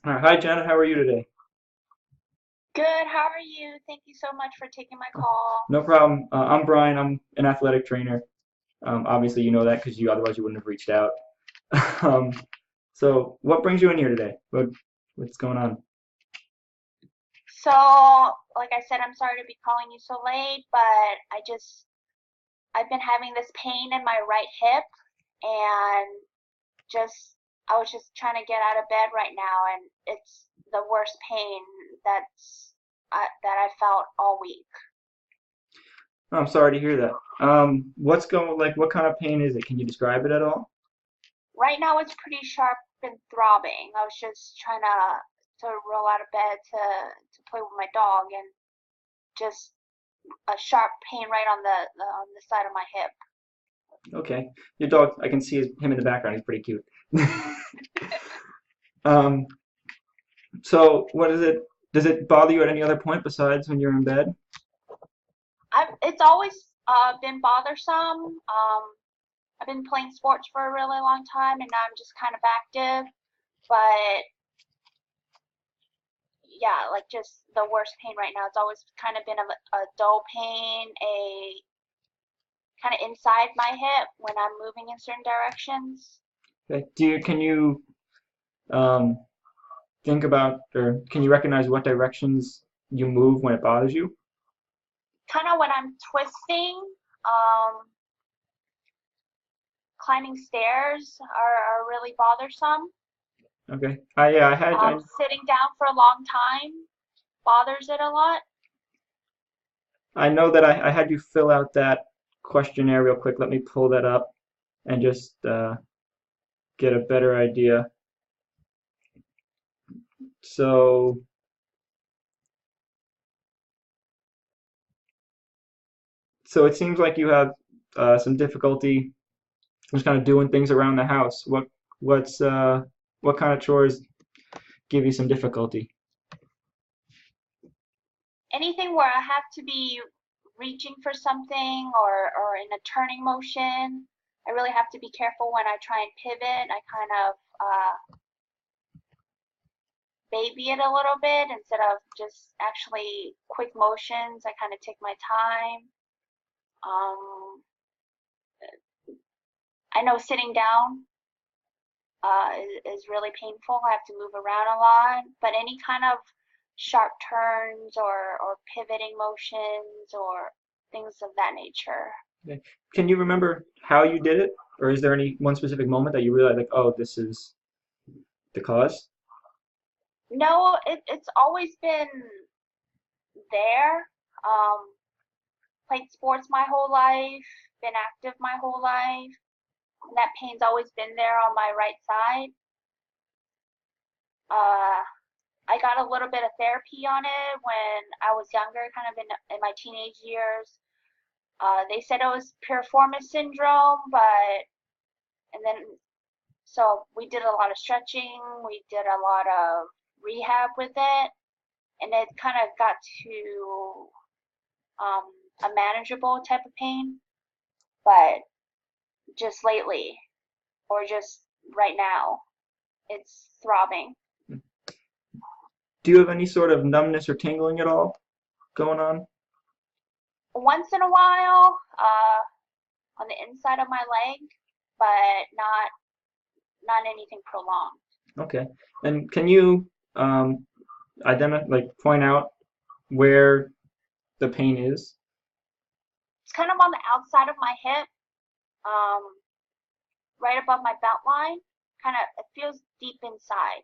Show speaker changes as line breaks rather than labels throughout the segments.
Hi, Janet. How are you today?
Good, how are you? Thank you so much for taking my call.
No problem. I'm Brian. I'm an athletic trainer. Obviously, you know that because otherwise you wouldn't have reached out. um, so, what brings you in here today? What's going on?
So, like I said, I'm sorry to be calling you so late, but I've been having this pain in my right hip and just, I was just trying to get out of bed right now and it's the worst pain that I felt all week.
I'm sorry to hear that. What kind of pain is it? Can you describe it at all?
Right now it's pretty sharp and throbbing. I was just trying to roll out of bed to play with my dog and just a sharp pain right on the side of my hip.
Okay. Your dog, I can see him in the background. He's pretty cute. Um, so what is it? Does it bother you at any other point besides when you're in bed?
It's always been bothersome. I've been playing sports for a really long time, and now I'm just kind of active. But yeah, like just the worst pain right now. It's always kind of been a dull pain, a kind of inside my hip when I'm moving in certain directions.
Okay. Can you um, think about or can you recognize what directions you move when it bothers you?
Kind of when I'm twisting, um, climbing stairs are really bothersome.
Okay. I
Sitting down for a long time bothers it a lot.
I know that I had you fill out that questionnaire real quick. Let me pull that up and just get a better idea. So so it seems like you have some difficulty just kind of doing things around the house. What's what kind of chores give you some difficulty?
Anything where I have to be reaching for something or in a turning motion, I really have to be careful when I try and pivot. I kind of baby it a little bit instead of just actually quick motions. I kind of take my time. Um, I know sitting down is really painful. I have to move around a lot, but any kind of sharp turns or pivoting motions or things of that nature.
Okay. Can you remember how you did it, or is there any one specific moment that you realize like, oh, this is the cause?
No, it's always been there. Um, Played sports my whole life, been active my whole life, and that pain's always been there on my right side. Uh, I got a little bit of therapy on it when I was younger, kind of in my teenage years. They said it was piriformis syndrome, but and then so we did a lot of stretching, we did a lot of rehab with it, and it kind of got to um, a manageable type of pain. But just lately, or just right now, it's throbbing.
Do you have any sort of numbness or tingling at all going on?
Once in a while, on the inside of my leg, but not anything prolonged.
Okay. And can you identify, like, point out where the pain is?
It's kind of on the outside of my hip, um, right above my belt line. Kind of, it feels deep inside.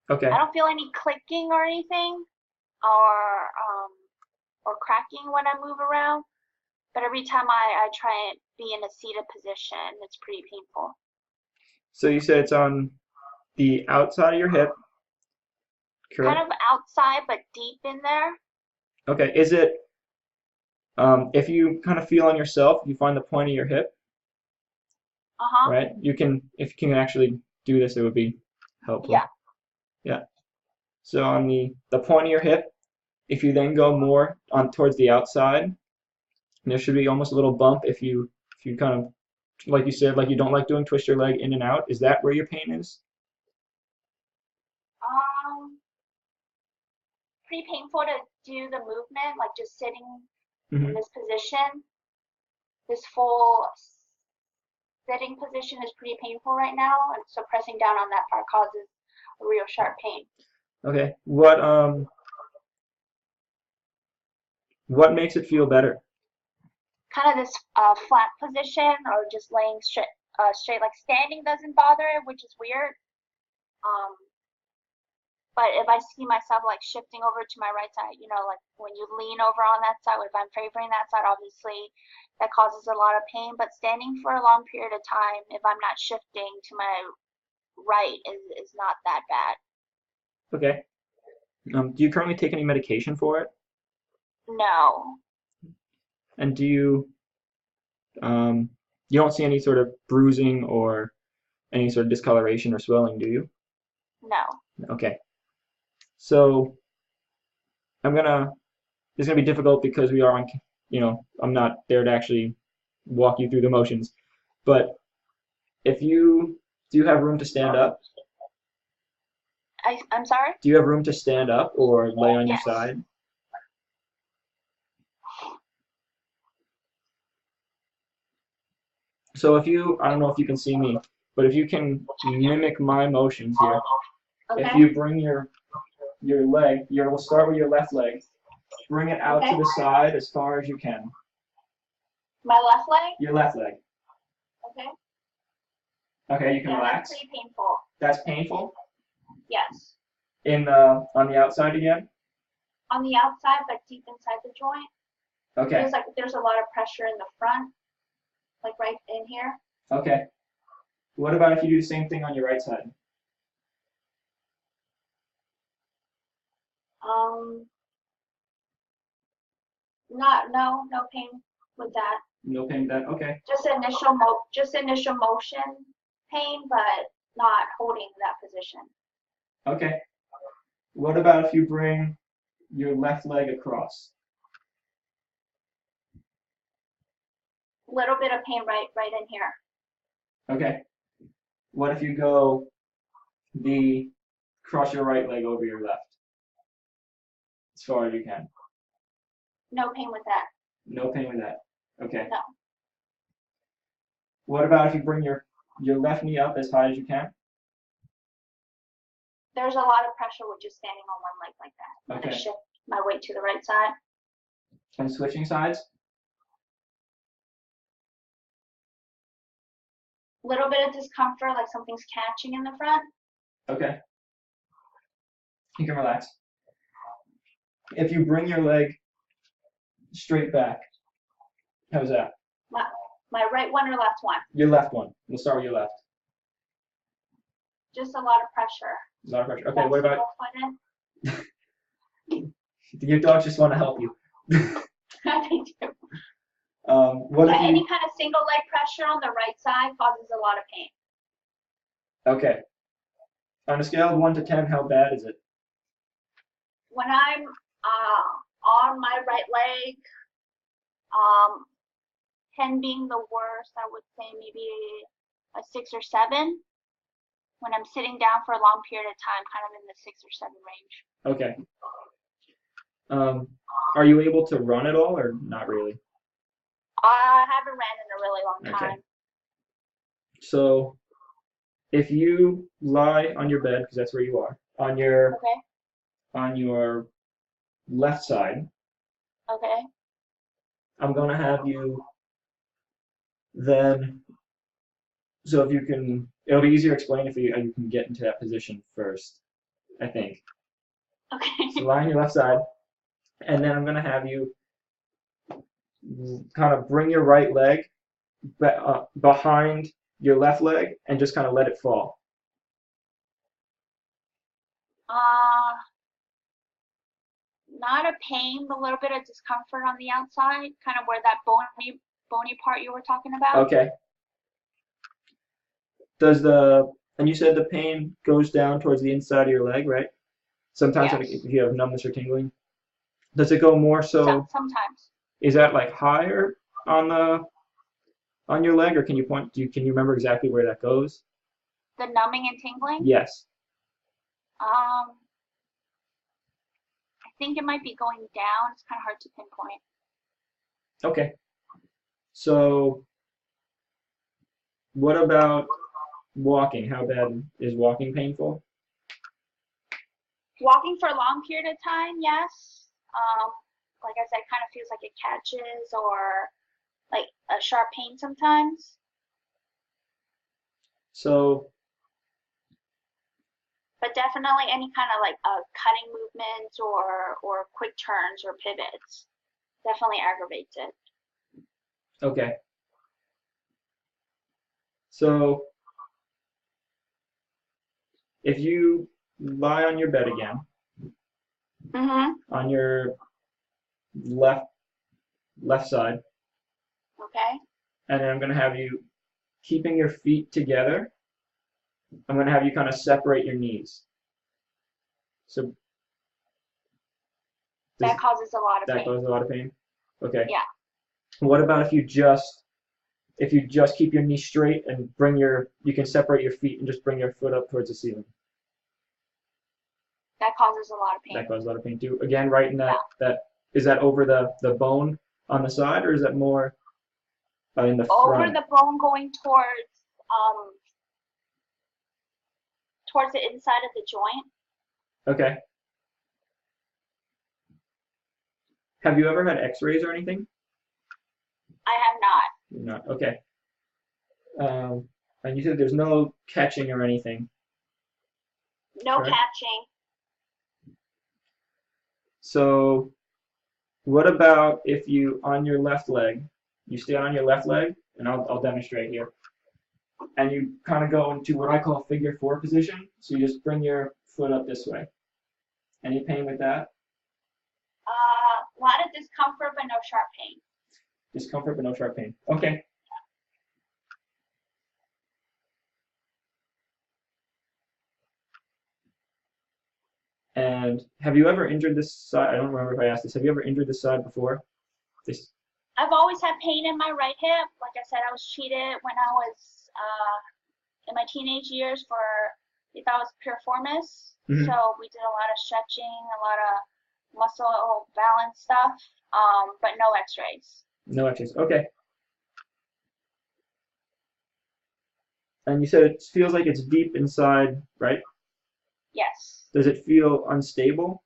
I
Okay.
don't feel any clicking or anything, or or cracking when I move around. But every time I try and be in a seated position, it's pretty painful.
So you said it's on the outside of your hip,
Kind
correct?
of outside, but deep in there.
Okay. Is it if you kind of feel on yourself, you find the point of your hip,
Uh huh.
right? You can if you can actually do this, it would be
Yeah.
helpful. Yeah. So on the point of your hip, if you then go more on towards the outside, there should be almost a little bump if you kind of like you said, like you don't like doing twist your leg in and out. Is that where your pain is?
Pretty painful to do the movement, like just sitting in
Hmm.
this position. This full sitting position is pretty painful right now, and so pressing down on that part causes a real sharp pain.
Okay. What makes it feel better?
Kind of this flat position or just laying straight. Like standing doesn't bother it, which is weird. Um, but if I see myself like shifting over to my right side, like when you lean over on that side, if I'm favoring that side, obviously that causes a lot of pain. But standing for a long period of time, if I'm not shifting to my right, is not that bad.
Okay. Do you currently take any medication for it?
No,
And you don't see any sort of bruising or any sort of discoloration or swelling, do you?
no.
Okay. So I'm gonna, it's gonna be difficult because we are on, I'm not there to actually walk you through the motions. But if you, do you have room to stand up?
I'm sorry?
Do you have room to stand up or lay on your
Yes.
side? So if you, I don't know if you can see me, but if you can mimic my motions here, if
Okay.
you bring your leg, we'll start with your left leg, bring it out to
Okay.
the side as far as you can.
My left leg?
Your left leg.
Okay.
Okay, you can
Yeah,
relax.
that's pretty painful.
That's painful.
Yes.
On the outside again.
On the outside, but deep inside the joint.
Okay.
Feels like there's a lot of pressure in the front, like right in here.
Okay. What about if you do the same thing on your right side?
Um, no pain with that.
No pain with that. Okay.
Just initial motion pain, but not holding that position.
Okay. What about if you bring your left leg across?
Little bit of pain right in here.
Okay. What if you go cross your right leg over your left as far as you can?
No pain with that.
No pain with that. Okay.
No.
What about if you bring your left knee up as high as you can?
There's a lot of pressure with just standing on one leg like that. I'm
Okay.
gonna shift my weight to the right side.
And switching sides?
Little bit of discomfort, like something's catching in the front.
Okay. You can relax. If you bring your leg straight back, how's that?
My right one or left one?
Your left one. We'll start with your left.
Just a lot of pressure.
A lot of pressure. Okay,
That's
what about your dogs just want to help you?
They do.
What if
Any kind of single leg pressure on the right side causes a lot of pain.
Okay. On a scale of 1 to 10, how bad is it?
When I'm on my right leg, 10 being the worst, I would say maybe a 6 or 7. When I'm sitting down for a long period of time, kind of in the 6 or 7 range.
Okay. Are you able to run at all or not really?
I haven't ran in a really long time.
Okay. So if you lie on your bed, because that's where you are, on your left side,
Okay.
I'm going to have you then, so if you can, it'll be easier to explain if you can get into that position first, I think.
Okay.
So lie on your left side, and then I'm going to have you kind of bring your right leg behind your left leg and just kind of let it fall.
Not a pain, but a little bit of discomfort on the outside, kind of where that bony part you were talking about.
Okay. And you said the pain goes down towards the inside of your leg, right? Sometimes
Yes.
like, if you have numbness or tingling. Does it go more so?
Sometimes.
Is that like higher on your leg, or can you remember exactly where that goes?
The numbing and tingling?
Yes.
Um, I think it might be going down. It's kind of hard to pinpoint.
Okay. So what about walking? How bad is walking painful?
Walking for a long period of time, yes. Like I said, it kind of feels like it catches or like a sharp pain sometimes.
So
But definitely any kind of like cutting movements or quick turns or pivots definitely aggravates it.
okay. So if you lie on your bed again,
Mm-hmm.
on your left side,
Okay.
and then I'm going to have you keeping your feet together. I'm going to have you kind of separate your knees. So does
That causes a lot of
that
pain.
cause a lot of pain? Okay.
Yeah.
What about if you just keep your knees straight and you can separate your feet and just bring your foot up towards the ceiling?
That causes a lot of
That
pain.
causes a lot of pain too. Again, right in
Yeah.
is that over the bone on the side, or is that more in the
Over
front?
the bone going um towards the inside of the joint.
Okay. Have you ever had X-rays or anything?
I have not.
Not. Okay. And you said there's no catching or anything,
No
correct?
catching.
So what about if you on your left leg, you stay on your left leg, and I'll demonstrate here, and you kind of go into what I call figure four position. So you just bring your foot up this way. Any pain with that?
A lot of discomfort but no sharp pain.
Discomfort but no sharp pain. Okay. And have you ever injured this side? I don't remember if I asked this. Have you ever injured this side before? This.
I've always had pain in my right hip. Like I said, I was treated when I was in my teenage years for if I was piriformis.
Mhm.
So we did a lot of stretching, a lot of muscle balance stuff, but no X-rays.
No X-rays. Okay. And you said it feels like it's deep inside, right?
Yes.
Does it feel unstable?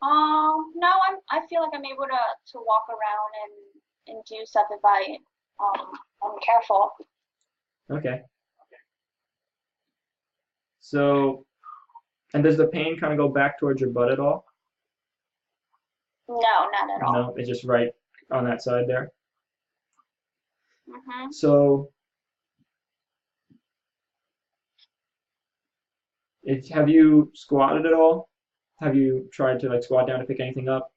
No, I feel like I'm able to walk around and do stuff if I'm careful.
Okay. So, and does the pain kind of go back towards your butt at all?
No, not at all.
No, it's just right on that side there.
Mhm.
So, have you squatted at all? Have you tried to like squat down to pick anything up?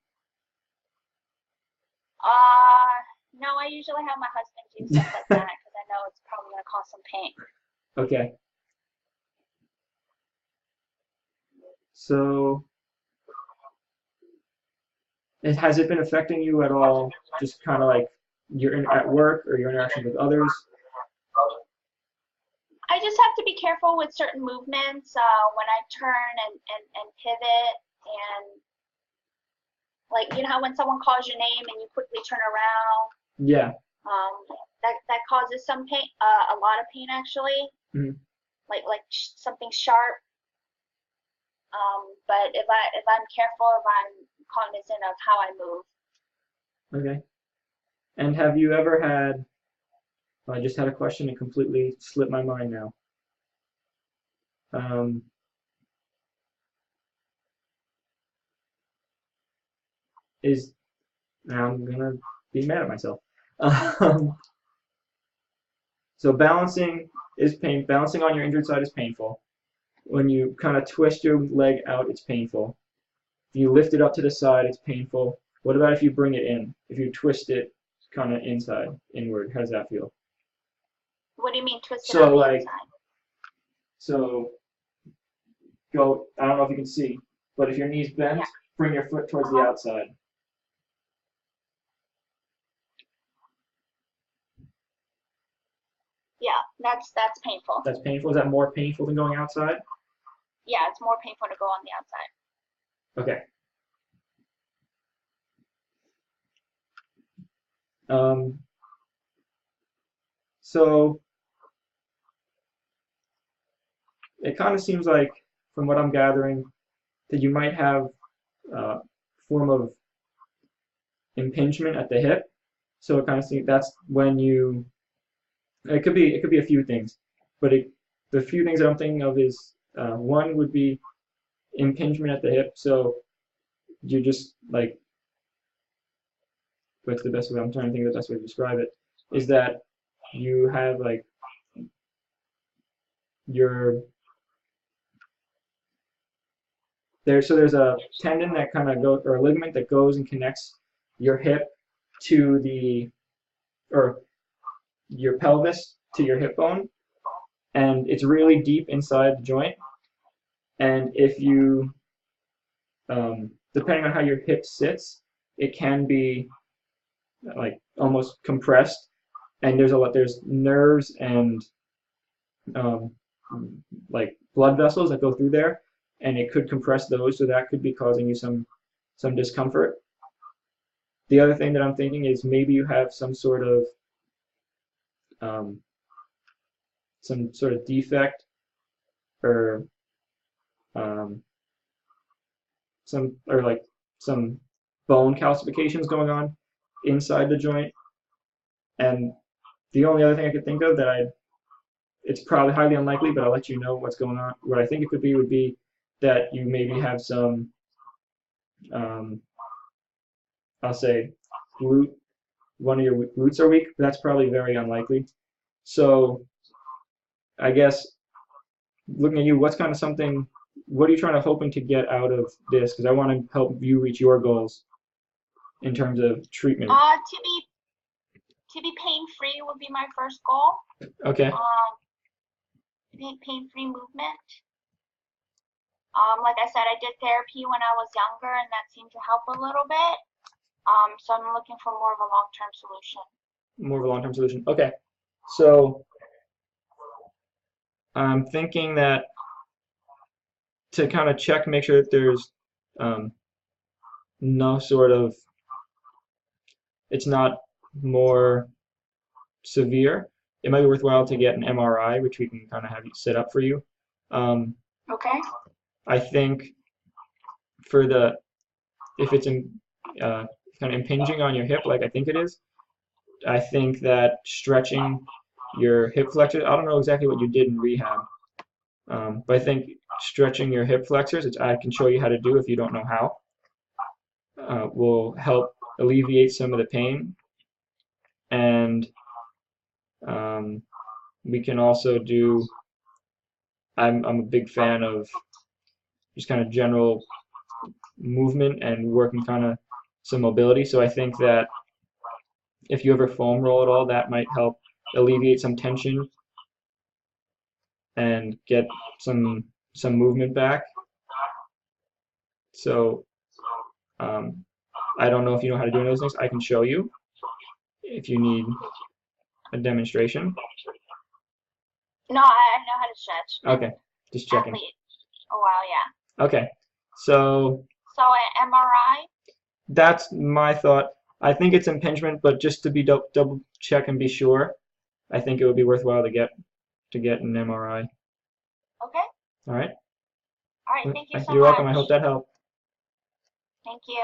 No, I usually have my husband do stuff like that because I know it's probably gonna cause some pain.
Okay. So, has it been affecting you at all? Just kind of like at work or your interaction with others?
I just have to be careful with certain movements when I turn and pivot and like you know how when someone calls your name and you quickly turn around,
Yeah.
that causes some pain, a lot of pain actually,
Mhm.
like something sharp. But if I'm careful, if I'm cognizant of how I move.
Okay. And have you ever had, I just had a question that completely slipped my mind now. Um, is, now I'm gonna be mad at myself. Um, so balancing on your injured side is painful. When you kind of twist your leg out, it's painful. If you lift it up to the side, it's painful. What about if you bring it in? If you twist it kind of inward, how does that feel?
What do you mean twisted on
So
the
like,
inside?
so I don't know if you can see, but if your knee's bent,
Yeah.
bring your foot towards the
Uh-huh.
outside.
Yeah, that's painful.
That's painful. Is that more painful than going outside?
yeah, it's more painful to go on the outside.
Okay. Um, so it kind of seems like, from what I'm gathering, that you might have a form of impingement at the hip. So it kind of seems that's when you. It could be a few things, but the few things that I'm thinking of is one would be impingement at the hip. So you're just like, what's the best way? I'm trying to think of the best way to describe it. Is that you have like your there's a tendon that kind of goes, or a ligament that goes and connects your hip to the, or your pelvis to your hip bone, and it's really deep inside the joint. And if you, depending on how your hip sits, it can be like almost compressed, and there's nerves and um, like blood vessels that go through there, and it could compress those, so that could be causing you some discomfort. The other thing that I'm thinking is maybe you have um, some sort of defect, or um, like some bone calcifications going on inside the joint. And the only other thing I could think of it's probably highly unlikely, but I'll let you know what's going on. What I think it could be would be that you maybe have some, um, I'll say, glute, one of your glutes are weak, but that's probably very unlikely. So I guess, looking at you, what are you trying to hoping to get out of this? Because I want to help you reach your goals in terms of treatment.
To be pain free would be my first goal.
Okay.
Pain free movement. Like I said, I did therapy when I was younger, and that seemed to help a little bit. So I'm looking for more of a long-term solution.
More of a long-term solution. Okay. So I'm thinking that to kind of check, make sure that there's um, no sort of, it's not more severe, it might be worthwhile to get an MRI, which we can kind of have you set up for you.
Okay.
I think for the, if it's uh, kind of impinging on your hip, like I think it is, I think that stretching your hip flexors, I don't know exactly what you did in rehab, but I think stretching your hip flexors, which I can show you how to do if you don't know how, will help alleviate some of the pain. And we can also do, I'm a big fan of just kind of general movement and working kind of some mobility. So I think that if you ever foam roll at all, that might help alleviate some tension and get some movement back. So I don't know if you know how to do those things. I can show you if you need a demonstration.
No, I know how to stretch.
Okay, just checking.
Athlete. Oh wow, yeah.
Okay, so
an MRI?
that's my thought. I think it's impingement, but just to be double check and be sure, I think it would be worthwhile to get an MRI.
Okay.
All right.
All right. Thank you so
You're
much.
welcome. I hope that helped.
Thank you.